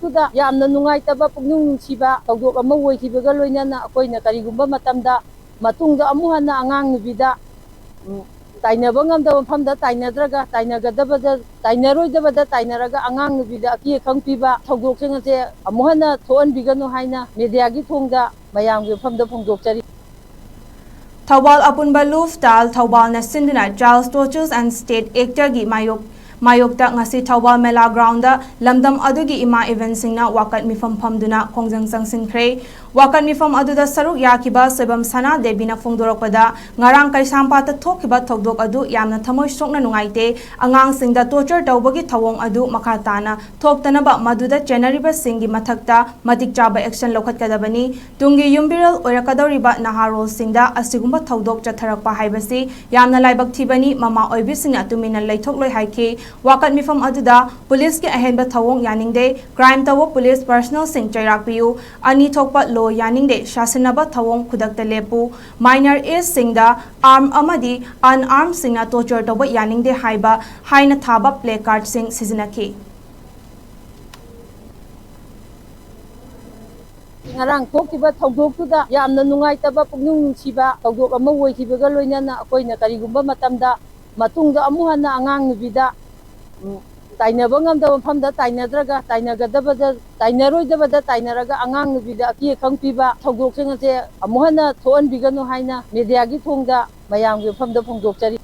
ꯊꯧꯗꯣꯛꯇꯨꯗ ꯌꯥꯝꯅ ꯅꯨꯡꯉꯥꯏꯇꯕ ꯄꯨꯛꯅꯤꯡ ꯅꯨꯡꯁꯤꯕ ꯊꯧꯗꯣꯛ ꯑꯃ ꯑꯣꯏꯈꯤꯕꯒ ꯂꯣꯏꯅꯅ ꯑꯩꯈꯣꯏꯅ ꯀꯔꯤꯒꯨꯝꯕ ꯃꯇꯝꯗ ꯃꯇꯨꯡꯗ ꯑꯃꯨꯛ ꯍꯟꯅ ꯑꯉꯥꯡ ꯅꯨꯄꯤꯗ ꯇꯥꯏꯅꯕ ꯉꯝꯗꯕ ꯃꯐꯝꯗ ꯇꯥꯏꯅꯗ꯭ꯔꯒ ꯇꯥꯏꯅꯒꯗꯕꯗ ꯇꯥꯏꯅꯔꯣꯏꯗꯕꯗ ꯇꯥꯏꯅꯔꯒ ꯑꯉꯥꯡ ꯅꯨꯄꯤꯗ ꯑꯀꯤ ꯑꯈꯪ ꯄꯤꯕ ꯊꯧꯗꯣꯛꯁꯤꯡ ꯑꯁꯦ ꯑꯃꯨꯛ ꯍꯟꯅ ꯊꯣꯛꯍꯟꯕꯤꯒꯅꯨ ꯍꯥꯏꯅ ꯃꯤꯗꯤꯌꯥꯒꯤ ꯊꯣꯡꯗ ꯃꯌꯥꯝꯒꯤ ꯃꯐꯝꯗ ꯐꯣꯡꯗꯣꯛꯆꯔꯤ꯫ ꯊꯧꯕꯥꯜ ꯑꯄꯨꯟꯕ ꯂꯨꯐ ꯊꯧꯕꯥꯜꯅ ꯁꯤꯟꯗꯨꯅ ꯆꯥꯏꯜꯗ ꯇꯣꯔꯆꯔꯁ ꯑꯦꯟड ꯁ꯭ꯇꯦꯠ ꯑꯦꯛꯇꯔꯒꯤ ꯃꯥꯌꯣꯛꯇ ꯉꯁꯤ ꯊꯧꯕꯥꯜ ꯃꯦꯂꯥ ꯒ꯭ꯔꯥꯎꯟꯗ ꯂꯝꯗꯝ ꯑꯗꯨꯒꯤ ꯏꯃꯥ ꯏꯕꯦꯟꯁꯤꯡꯅ ꯋꯥꯀꯠ ꯃꯤꯐꯝ ꯐꯝꯗꯨꯅ ꯈꯣꯡꯖꯪ ꯆꯪꯁꯤꯟꯈ꯭ꯔꯦ꯫ ꯋꯥꯀꯠ ꯃꯤꯐꯝ ꯑꯗꯨꯗ ꯁꯔꯨꯛ ꯌꯥꯈꯤꯕ ꯁꯣꯏꯕꯝ ꯁꯅꯥꯗꯦꯕꯤꯅ ꯐꯣꯡꯗꯣꯔꯛꯄꯗ ꯉꯔꯥꯡ ꯀꯩꯁꯥꯝꯄꯥꯠꯇ ꯊꯣꯛꯈꯤꯕ ꯊꯧꯗꯣꯛ ꯑꯗꯨ ꯌꯥꯝꯅ ꯊꯃꯣꯏ ꯁꯣꯛꯅ ꯅꯨꯡꯉꯥꯏꯇꯦ꯫ ꯑꯉꯥꯡꯁꯤꯡꯗ ꯇꯣꯔꯆꯔ ꯇꯧꯕꯒꯤ ꯊꯧꯑꯣꯡ ꯑꯗꯨ ꯃꯈꯥ ꯇꯥꯅ ꯊꯣꯛꯇꯅꯕ ꯃꯗꯨꯗ ꯆꯦꯟꯅꯔꯤꯕꯁꯤꯡꯒꯤ ꯃꯊꯛꯇ ꯃꯇꯤꯛ ꯆꯥꯕ ꯑꯦꯛꯁꯟ ꯂꯧꯈꯠꯀꯗꯕꯅꯤ꯫ ꯇꯨꯡꯒꯤ ꯌꯨꯝꯕꯤꯔꯦꯜ ꯑꯣꯏꯔꯛꯀꯗꯧꯔꯤꯕ ꯅꯍꯥꯔꯣꯜꯁꯤꯡꯗ ꯑꯁꯤꯒꯨꯝꯕ ꯊꯧꯗꯣꯛ ꯆꯠꯊꯔꯛꯄ ꯍꯥꯏꯕꯁꯤ ꯌꯥꯝꯅ ꯂꯥꯏꯕꯛ ꯊꯤꯕꯅꯤ꯫ ꯃꯃꯥ ꯑꯣꯏꯕꯤꯁꯤꯡꯅ ꯇꯨꯃꯤꯟꯅ ꯂꯩꯊꯣꯛꯂꯣꯏ ꯍꯥꯏꯈꯤ꯫ ꯋꯥꯀꯠ ꯃꯤꯐꯝ ꯑꯗꯨꯗ ꯄꯨꯂꯤꯁꯀꯤ ꯑꯍꯦꯟꯕ ꯊꯧꯑꯣꯡ ꯌꯥꯅꯤꯡꯗꯦ, ꯀ꯭ꯔꯥꯏꯝ ꯇꯧꯕ ꯄꯨꯂꯤꯁ ꯄꯔꯁꯅꯦꯜꯁꯤꯡ ꯆꯩꯔꯥꯛ ꯄꯤꯌꯨ, ꯑꯅꯤ ꯊꯣꯛꯄ ꯂꯣ ꯌꯥꯅꯤꯡꯗꯦ, ꯁꯥꯁꯤꯟꯅꯕ ꯊꯧꯑꯣꯡ ꯈꯨꯗꯛꯇ ꯂꯦꯞꯄꯨ, ꯃꯥꯏꯅꯔ ꯑꯦꯖꯁꯤꯡꯗ ꯑꯥꯔꯝ ꯑꯃꯗꯤ ꯑꯟꯑꯥꯔꯝꯁꯤꯡꯅ ꯇꯣꯔꯆꯔ ꯇꯧꯕ ꯌꯥꯅꯤꯡꯗꯦ ꯍꯥꯏꯅ ꯊꯥꯕ ꯄ꯭ꯂꯦ ꯀꯥꯔꯗꯁꯤꯡ ꯁꯤꯖꯤꯟꯅꯈꯤ꯫ ꯉꯔꯥꯡ ꯊꯣꯛꯈꯤꯕ ꯊꯧꯗꯣꯛꯇꯨꯗ ꯌꯥꯝꯅ ꯅꯨꯡꯉꯥꯏꯇꯕ ꯄꯨꯛꯅꯤꯡ ꯅꯨꯡꯁꯤꯕ ꯊꯧꯗꯣꯛ ꯑꯃ ꯑꯣꯏꯈꯤꯕꯒ ꯂꯣꯏꯅꯅ ꯑꯩꯈꯣꯏꯅ ꯀꯔꯤꯒꯨꯝꯕ ꯃꯇꯝꯗ ꯃꯇꯨꯡꯗ ꯑꯃꯨꯛ ꯍꯟꯅ ꯑꯉꯥꯡ ꯅꯨꯄꯤꯗ ꯇꯥꯏꯅꯕ ꯉꯝꯗꯕ ꯃꯐꯝꯗ ꯇꯥꯏꯅꯗ꯭ꯔꯒ ꯇꯥꯏꯅꯒꯗꯕꯗ ꯇꯥꯏꯅꯔꯣꯏꯗꯕꯗ ꯇꯥꯏꯅꯔꯒ ꯑꯉꯥꯡ ꯅꯨꯄꯤꯗ ꯑꯀꯤ ꯑꯈꯪ ꯄꯤꯕ ꯊꯧꯗꯣꯛꯁꯤꯡ ꯑꯁꯦ ꯑꯃꯨꯛ ꯍꯟꯅ ꯊꯣꯛꯍꯟꯕꯤꯒꯅꯨ ꯍꯥꯏꯅ ꯃꯤꯗꯤꯌꯥꯒꯤ ꯊꯣꯡꯗ ꯃꯌꯥꯝꯒꯤ ꯃꯐꯝꯗ ꯐꯣꯡꯗꯣꯛꯆꯔꯤ꯫